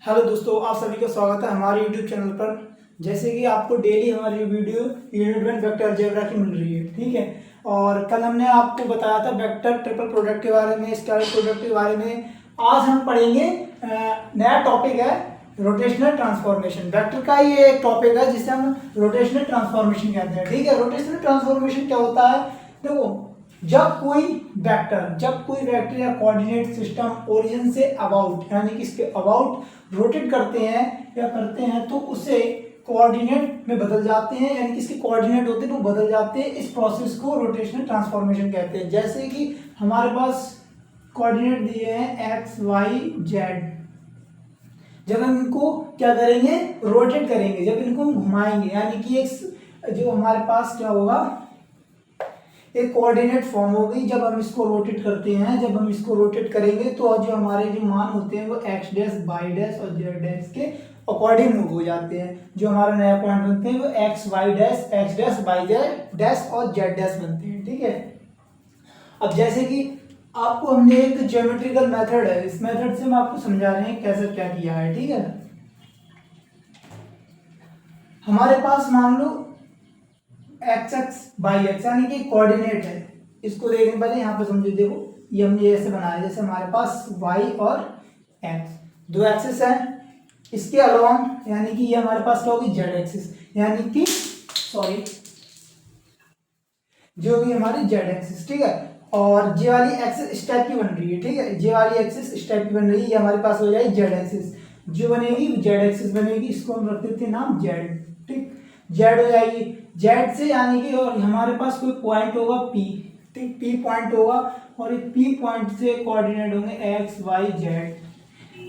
Hello दोस्तों, आप सभी का स्वागत है हमारे यूट्यूब चैनल पर। जैसे कि आपको डेली हमारी video unit one vector algebra की मिल रही है, ठीक है। और कल हमने आपको बताया था वेक्टर ट्रिपल प्रोडक्ट के बारे में, स्केलर प्रोडक्ट के बारे में। आज हम पढ़ेंगे नया टॉपिक है रोटेशनल ट्रांसफॉर्मेशन। वेक्टर का ये एक टॉपिक है जिसे हम रोटेशनल ट्रांसफॉर्मेशन कहते हैं, ठीक है। रोटेशनल ट्रांसफॉर्मेशन क्या होता है? देखो, जब कोई वेक्टर या coordinate system origin say about यानी कि इसके अबाउट रोटेट करते हैं या करते हैं तो उसे कोऑर्डिनेट में बदल जाते हैं, यानी कि इसके कोऑर्डिनेट होते हैं वो बदल जाते हैं। इस प्रोसेस को रोटेशनल ट्रांसफॉर्मेशन कहते हैं। जैसे कि हमारे पास कोऑर्डिनेट दिए हैं एक्स वाई जेड, जब हम इनको क्या करेंगे, रोटेट करेंगे, जब इनको हम घुमाएंगे यानी कि एक जो हमारे पास क्या होगा, एक कोऑर्डिनेट फॉर्म हो गई। जब हम इसको रोटेट करते हैं, जब हम इसको रोटेट करेंगे तो जो हमारे जो मान होते हैं वो एक्स डैश वाई डैश और जेड डैश के अकॉर्डिंग मूव हो जाते हैं। जो हमारा नया पॉइंट बनते हैं वो एक्स डैश वाई डैश और जेड डैश बनते हैं, ठीक है। अब जैसे कि आपको हमने एक ज्योमेट्रिकल मेथड है, इस मेथड से हम आपको समझा रहे हैं कैसे क्या किया है, ठीक है। हमारे पास मान लो एक्स एक्स बाई एक्स यानी कि कोऑर्डिनेट है। इसको देखने पहले यहाँ पे समझो, देखो ये हमने ऐसे बनाया जैसे हमारे पास वाई और एक्स दो एक्सिस है। इसके अलोंग यानी कि ये हमारे पास क्या होगी, जेड एक्सिस, यानी कि सॉरी जो होगी हमारी जेड एक्सिस, ठीक है। और जे वाली एक्सिस इस टाइप की बन रही है, ठीक है। जे वाली एक्सिस इस टाइप की बन रही है, ये हमारे पास हो जाएगी जेड एक्सिस। जो बनेगी जेड एक्सिस बनेगी, इसको हम रख देते हैं नाम जेड, ठीक। जेड हो जाएगी, जेड से यानी कि और हमारे पास कोई पॉइंट होगा पी, ठीक, पी पॉइंट होगा और पी पॉइंट से कोऑर्डिनेट होंगे X Y Z,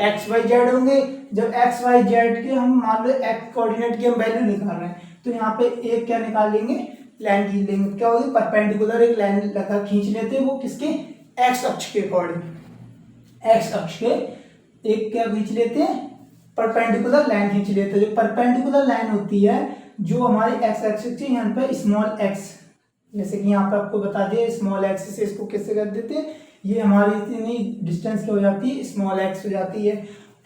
X Y Z होंगे। जब एक्स वाई जेड के हम मान लो एक्स कोऑर्डिनेट की हम वैल्यू निकाल रहे हैं तो यहाँ पे एक क्या निकाल लेंगे, लाइन खींच लेंगे। क्या होगी, परपेंडिकुलर एक लाइन लगा खींच लेते हैं, वो किसके, एक्स अक्ष के अकॉर्डिंग, एक्स अक्ष के एक क्या खींच लेते हैं, परपेंडिकुलर लाइन खींच लेते हैं। जो परपेंडिकुलर लाइन होती है जो हमारी एक्स एक्सिस है, यहाँ पे स्मॉल एक्स, जैसे कि यहाँ पे आपको बता दिया स्मॉल एक्स से इसको कैसे कर देते हैं, ये हमारी इतनी डिस्टेंस क्या हो जाती है, स्मॉल एक्स हो जाती है।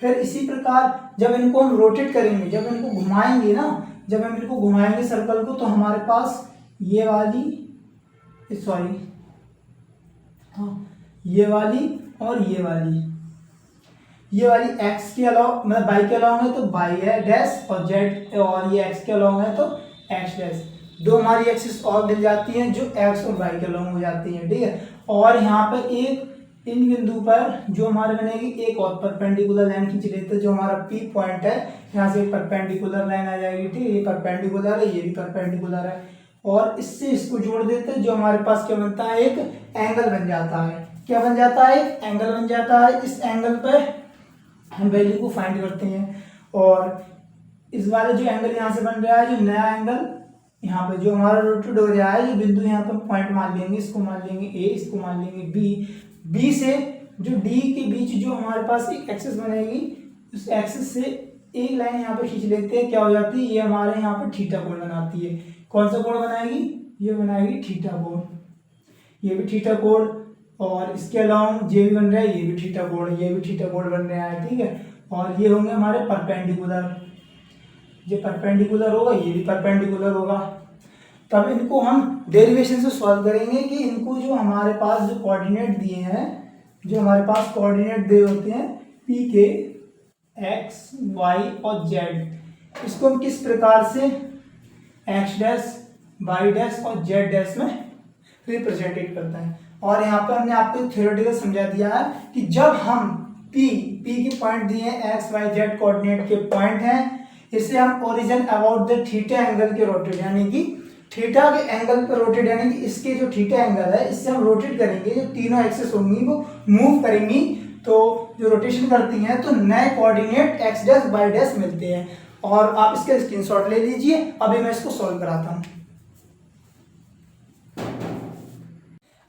फिर इसी प्रकार जब इनको हम रोटेट करेंगे, जब इनको घुमाएंगे ना, जब हम इनको घुमाएंगे सर्कल को, तो हमारे पास ये वाली सॉरी हाँ ये वाली और ये वाली एक्स के अलावा मतलब बाई के अलावा है तो बाई है डैश और जेड, और ये एक्स के अलावा है तो एक्स डैश। दो हमारी एक्सिस और मिल जाती हैं जो एक्स और वाई के अलावा हो जाती हैं, ठीक है। और यहाँ पर एक इन बिंदु पर जो हमारे बनेगी एक और परपेंडिकुलर लाइन खींच लेते हैं। जो हमारा पी पॉइंट है यहाँ से परपेंडिकुलर लाइन आ जाएगी, ठीक है। ये परपेंडिकुलर है, ये भी परपेंडिकुलर है, और इससे इसको जोड़ देते हैं। जो हमारे पास क्या बनता है, एक एंगल बन जाता है। क्या बन जाता है, एक एंगल बन जाता है। इस एंगल पे हम वैल्यू को फाइंड करते हैं, और इस वाले जो एंगल यहाँ से बन रहा है, जो नया एंगल यहाँ पे जो हमारा रोटेट हो रहा है, जो बिंदु यहाँ पे पॉइंट मान लेंगे, इसको मान लेंगे ए, इसको मान लेंगे बी। बी से जो डी के बीच जो हमारे पास एक एक्सिस बनेगी, उस एक्सिस से एक लाइन यहाँ पे खींच लेते हैं। क्या हो जाती है, ये हमारे यहाँ पे थीटा कोण बनाती है। कौन सा कोण बनाएगी, ये बनाएगी थीटा कोण, ये भी थीटा कोण। और इसके अलावा ये भी बन रहा है, ये भी थीटा कोण, ये भी थीटा कोण बन रहा है, ठीक है। और ये होंगे हमारे परपेंडिकुलर, ये परपेंडिकुलर होगा, ये भी परपेंडिकुलर होगा। तब इनको हम डेरिवेशन से सॉल्व करेंगे कि इनको जो हमारे पास जो कोऑर्डिनेट दिए हैं, जो हमारे पास कोऑर्डिनेट दिए होते हैं पी के एक्स वाई और जेड, इसको हम किस प्रकार से एक्स डैश वाई डैश और जेड डैश में रिप्रेजेंटेट करता है। और यहाँ पे हमने आपको थ्योरेटिकल समझा दिया है कि जब हम पी के पॉइंट दिए हैं, एक्स वाई जेड कोऑर्डिनेट के पॉइंट हैं, इसे हम origin about the theta angle के रोटेट यानी कि थीटा के एंगल पर रोटेट, यानी कि इसके जो थीटा एंगल है इससे हम रोटेट करेंगे। जो तीनों एक्सिस होंगी वो मूव करेंगी, तो जो रोटेशन करती हैं तो नए coordinate X dash Y dash मिलते हैं। और आप इसके स्क्रीनशॉट ले लीजिए, अभी मैं इसको सॉल्व कराता हूँ।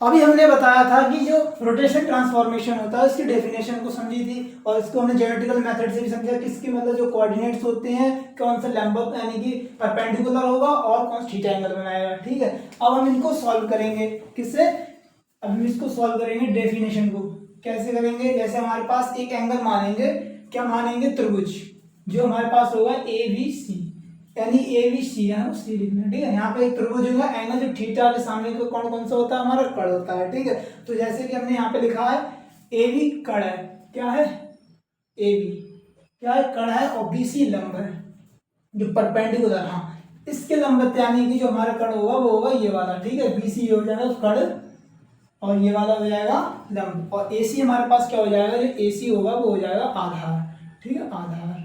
अभी हमने बताया था कि जो रोटेशन ट्रांसफॉर्मेशन होता है उसकी डेफिनेशन को समझी थी, और इसको हमने ज्योमेट्रिकल मेथड से भी समझा। किसके मतलब जो कोऑर्डिनेट्स होते हैं कौन सा लंबवत यानी कि परपेंडिकुलर होगा और कौन सा थीटा एंगल बनाएगा, ठीक है। अब हम इनको सॉल्व करेंगे किससे, अब हम इसको सॉल्व करेंगे डेफिनेशन को। कैसे करेंगे, जैसे हमारे पास एक एंगल मानेंगे क्या मानेंगे, त्रिभुज जो हमारे पास होगा ए बी सी, यानी ए बी सी है ना, सी लिखना, ठीक है। यहाँ पे एक त्रिभुज होगा, एंगल जो थीटा के सामने का कौन कौन सा होता है, हमारा कड़ होता है, ठीक है। तो जैसे कि हमने यहाँ पे लिखा है ए बी कड़ है, क्या है, ए बी क्या है, कड़ है, और बी सी लंब है जो परपेंडिकुलर, हाँ इसके लंबवत, यानी कि जो हमारा कड़ होगा वो होगा ये वाला, ठीक है। बी सी हो जाएगा कड़ और ये वाला हो जाएगा लंब, और ए सी हमारे पास क्या हो जाएगा, जो ए सी होगा वो हो जाएगा आधार, ठीक है, आधार।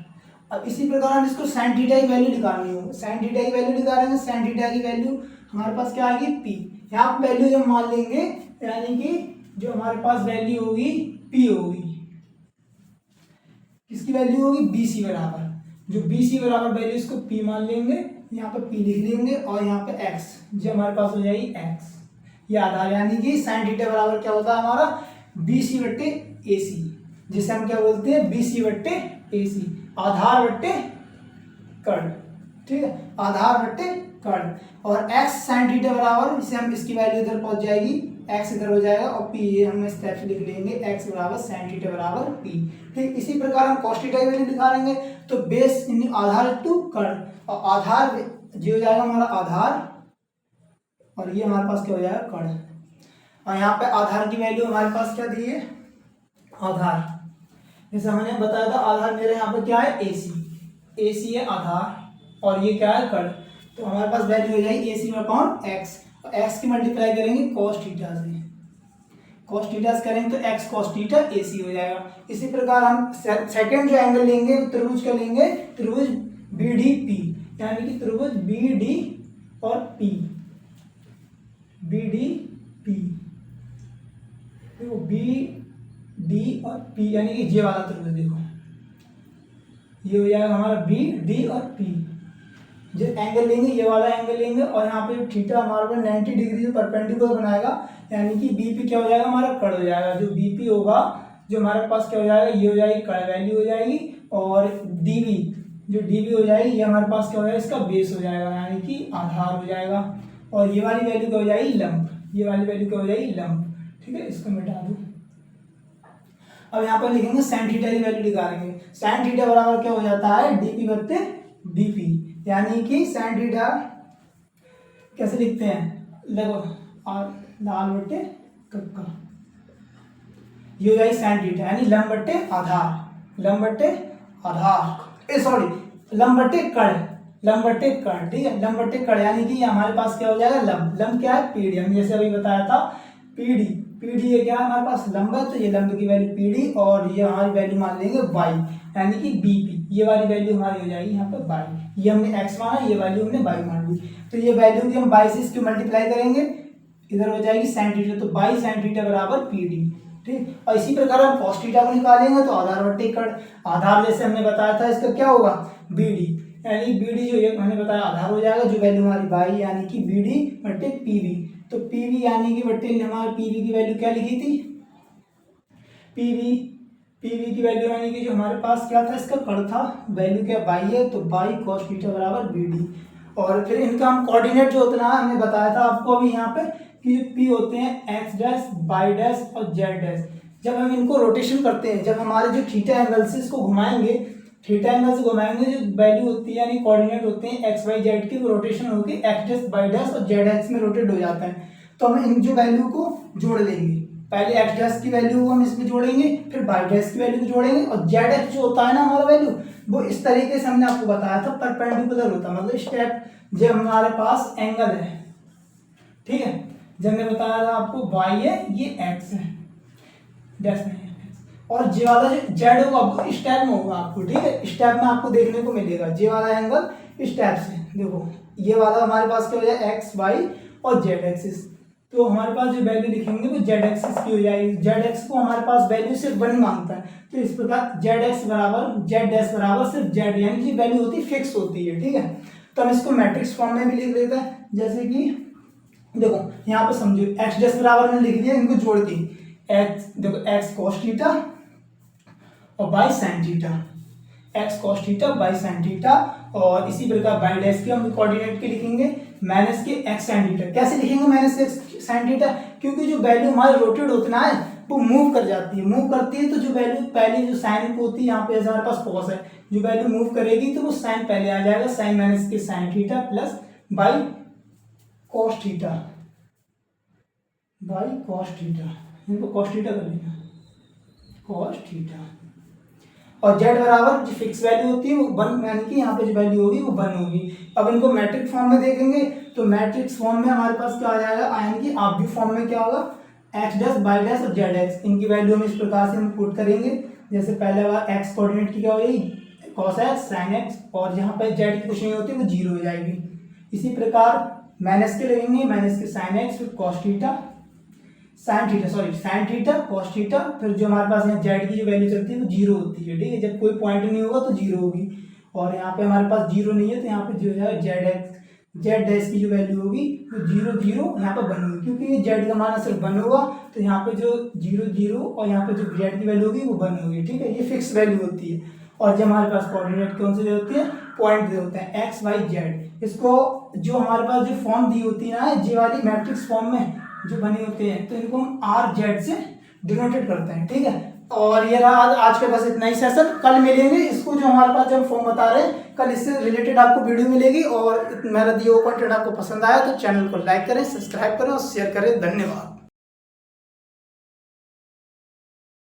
अब इसी प्रकार हम इसको साइन थीटा की वैल्यू निकालनी होगी, साइन थीटा की वैल्यू निकालेंगे, साइन थीटा की वैल्यू हमारे पास क्या आएगी, पी। यहाँ वैल्यू जब मान लेंगे, यानी कि जो हमारे पास वैल्यू होगी पी होगी, किसकी वैल्यू होगी, बी सी बराबर, जो बी सी बराबर वैल्यू इसको पी मान लेंगे, यहाँ पे पी लिख लेंगे, और यहाँ पे एक्स जो हमारे पास हो जाएगी एक्स, ये आधार, यानी कि साइन थीटा बराबर क्या होता है हमारा, बी सी बट्टे ए सी, जिसे हम क्या बोलते हैं, बी सी बट्टे ए सी, आधार बट्टे कड़, ठीक है, आधार बट्टे कड़। और x साइन थीटा बराबर, इसे हम इसकी वैल्यू इधर पहुंच जाएगी, x इधर हो जाएगा, और p ये हम इस टाइप से लिख लेंगे, x बराबर साइन थीटा बराबर p, ठीक। इसी प्रकार हम cos थीटा की वैल्यू निकालेंगे, तो बेस इन आधार टू कड़, और आधार जो हो जाएगा हमारा आधार, और ये हमारे पास क्या हो जाएगा, कड़। और यहाँ पे आधार की वैल्यू हमारे पास क्या दी है, आधार, जैसे हमने बताया था आधार मेरे यहाँ पे क्या है, ए सी है आधार, और ये क्या है, कड़। तो हमारे पास वैल्यू हो जाएगी ए सी अपॉन एक्स, और एक्स की मल्टीप्लाई करेंगे कॉस थीटा से, कॉस थीटा से करेंगे तो एक्स कॉस थीटा ए सी हो जाएगा। इसी प्रकार हम सेकंड जो एंगल लेंगे त्रिभुज का लेंगे, त्रिभुज बी डी पी, यानी कि त्रिभुज बी डी और पी, बी डी पी, देखो बी डी और पी, यानी कि ये वाला त्रिभुज, देखो ये हो जाएगा हमारा बी डी और पी। जो एंगल लेंगे ये वाला एंगल लेंगे, और यहाँ पे थीटा हमारे पास 90 डिग्री से परपेंडिकुलर बनाएगा, यानी कि बीपी क्या हो जाएगा, हमारा कड़ हो जाएगा। जो बीपी होगा जो हमारे पास क्या हो जाएगा, ये हो जाएगी कड़ वैल्यू हो जाएगी, और डीबी जो डीबी हो जाएगी ये हमारे पास क्या हो जाएगा, इसका बेस हो जाएगा, यानी कि आधार हो जाएगा। और ये वाली वैल्यू क्या हो जाएगी, लंब, ये वाली वैल्यू क्या हो जाएगी, लंब, ठीक है। इसको मिटा दूँ। अब यहाँ पर लिखेंगे साइन थीटा की वैल्यू निकालेंगे, साइन थीटा बराबर क्या हो जाता है, डीपी बट्टे बीपी, यानी कि साइन थीटा कैसे लिखते हैं, लगो और लाल बट्टे कक्का, ये हो जाएगी साइन थीटा, यानी लंब बट्टे आधार, लंब बट्टे आधार, सॉरी लंब बट्टे कड़, लंब बट्टे कड़, ठीक है, लंब बट्टे कड़, यानी कि हमारे पास क्या हो जाएगा, लंब, लंब क्या है, पीडी, हम जैसे अभी बताया था पीडी, पीडी ये क्या है हमारे पास, लंब है, तो ये लंब की वैल्यू पीडी, और ये हमारी वैल्यू मान लेंगे वाई, यानी कि बीपी, ये वाली वैल्यू हमारी हो जाएगी यहाँ पर वाई, ये हमने एक्स माना, ये वैल्यू हमने वाई मान ली, तो ये वैल्यू की हम वाई से इसकी मल्टीप्लाई करेंगे, इधर हो जाएगी साइन थीटा, तो वाई साइन थीटा बराबर पीडी, ठीक। और इसी प्रकार हम कॉस थीटा को निकालेंगे, तो आधार बट्टे कड़, आधार जैसे हमने बताया था इसका क्या होगा, बीडी, यानी बीडी जो ये हमने बताया आधार हो जाएगा, जो वैल्यू हमारी वाई यानी कि बीडी बट्टे पीवी, तो पीवी यानी कि बट्टे हमारे पीवी की वैल्यू क्या लिखी थी, पीवी, पीवी की वैल्यू यानी कि जो हमारे पास क्या था, इसका कड़ था, वैल्यू क्या वाई है, तो वाई कॉस थीटा बराबर बीडी। और फिर इनका हम कोऑर्डिनेट जो होता है हमने बताया था आपको अभी यहाँ पे कि पी होते हैं एक्स डैश, वाई डैश और जेड डैश। जब हम इनको रोटेशन करते हैं, जब हमारे जो थीटा एंगल से इसको घुमाएंगे, थीटा एंगल से घुमाएंगे, जो वैल्यू होती है यानी कोऑर्डिनेट होते हैं एक्स वाई जेड की, वो रोटेशन होकर एक्स डैश, वाई डैश और जेड एक्स में रोटेट हो जाता है। तो हम इन जो वैल्यू को जोड़ लेंगे, पहले एक्स डैश की वैल्यू को हम इसमें जोड़ेंगे, फिर वाई डैश की वैल्यू को जोड़ेंगे, और जेड एक्स जो होता है ना हमारा वैल्यू, वो इस तरीके से हमने आपको बताया था परपेंडिकुलर होता है, मतलब स्टेप जब हमारे पास एंगल है, ठीक है, जब मैं बताया था आपको वाई है ये एक्स है, डैश नहीं है, और जे वाला जो जेड होगा आपको स्टेप में होगा आपको, ठीक है, स्टेप में आपको देखने को मिलेगा जे वाला एंगल स्टेप से। देखो ये वाला हमारे पास क्या हो जाए, एक्स वाई और जेड एक्सिस, तो हमारे पास जो वैल्यू लिखेंगे वो जेड एक्सिस की हो जाएगी। जेड एक्स को हमारे पास वैल्यू सिर्फ 1 मांगता है, तो इस प्रकार जेड एक्स बराबर जेड डैश बराबर सिर्फ जेड, यानी कि वैल्यू होती है फिक्स होती है, ठीक है। तो हम इसको मैट्रिक्स फॉर्म में भी लिख लेते हैं, जैसे कि देखो यहाँ पे समझो एक्स डैश बराबर में लिख दिया, इनको जोड़ दी, एक्स देखो एक्स कॉस थीटा और Y sine theta, X cos theta Y sine theta, और इसी प्रकार वाई डैश के हम कोऑर्डिनेट के लिखेंगे माइनस के एक्स साइन थीटा। कैसे लिखेंगे माइनस एक्स साइन थीटा, क्योंकि जो वैल्यू हमारे रोटेट होता है वो मूव कर जाती है, मूव करती है तो जो वैल्यू पहले जो साइन होती है यहाँ पे जैसे हमारे पास कॉस है, जो वैल्यू मूव करेगी तो वो साइन पहले आ जाएगा, साइन माइनस के sine theta plus by cos theta, by cos theta, इनको कॉस थीटा कर लेना, कॉस थीटा। और जेड बराबर जो फिक्स वैल्यू होती है वो 1 यानी कि यहाँ पे जो वैल्यू होगी वो 1 होगी। अब इनको मैट्रिक्स फॉर्म में देखेंगे तो मैट्रिक्स फॉर्म में हमारे पास क्या आ जाएगा, यानी कि आप भी फॉर्म में क्या होगा, एक्स डैश बाई डैश और जेड एक्स, इनकी वैल्यू हम इस प्रकार से हम पुट करेंगे। जैसे पहले बार एक्स कोऑर्डिनेट की क्या हो जाएगी कॉस एक्स साइन एक्स, और जहाँ पर जेड की कुछ नहीं होती वो जीरो हो जाएगी। इसी प्रकार माइनस के लगेंगे, माइनस के साइन एक्स फिर cos theta sine theta, sorry sine theta cos theta, फिर जो हमारे पास यहाँ जेड की जो वैल्यू चलती है वो जीरो होती है, ठीक है। जब कोई पॉइंट नहीं होगा तो जीरो होगी, और यहाँ पे हमारे पास जीरो नहीं है तो यहाँ पे जो है जेड एक्स जेड डैश की जो वैल्यू होगी वो जीरो जीरो यहाँ पे 1 होगी, क्योंकि ये जेड का मान सिर्फ 1 होगा तो यहाँ पे जो जीरो जीरो और यहाँ पे जो जेड की वैल्यू होगी वो 1 होगी, ठीक है। ये फिक्स वैल्यू होती है। और जब हमारे पास कोऑर्डिनेट कौन से होती है, पॉइंट दे होते हैं एक्स वाई जेड। इसको जो हमारे पास जो फॉर्म दी होती है ना जे वाली मैट्रिक्स फॉर्म में जो बने होते हैं तो इनको हम आर जेड से डिनोटेट करते हैं, ठीक है। और ये रहा आज के बस इतना ही सेशन, कल मिलेंगे इसको जो हमारे पास जब फॉर्म बता रहे हैं कल इससे रिलेटेड आपको वीडियो मिलेगी। और मेरा दिया हुआ कंटेंट आपको पसंद आया तो चैनल को लाइक करें, सब्सक्राइब करें और शेयर करें। धन्यवाद।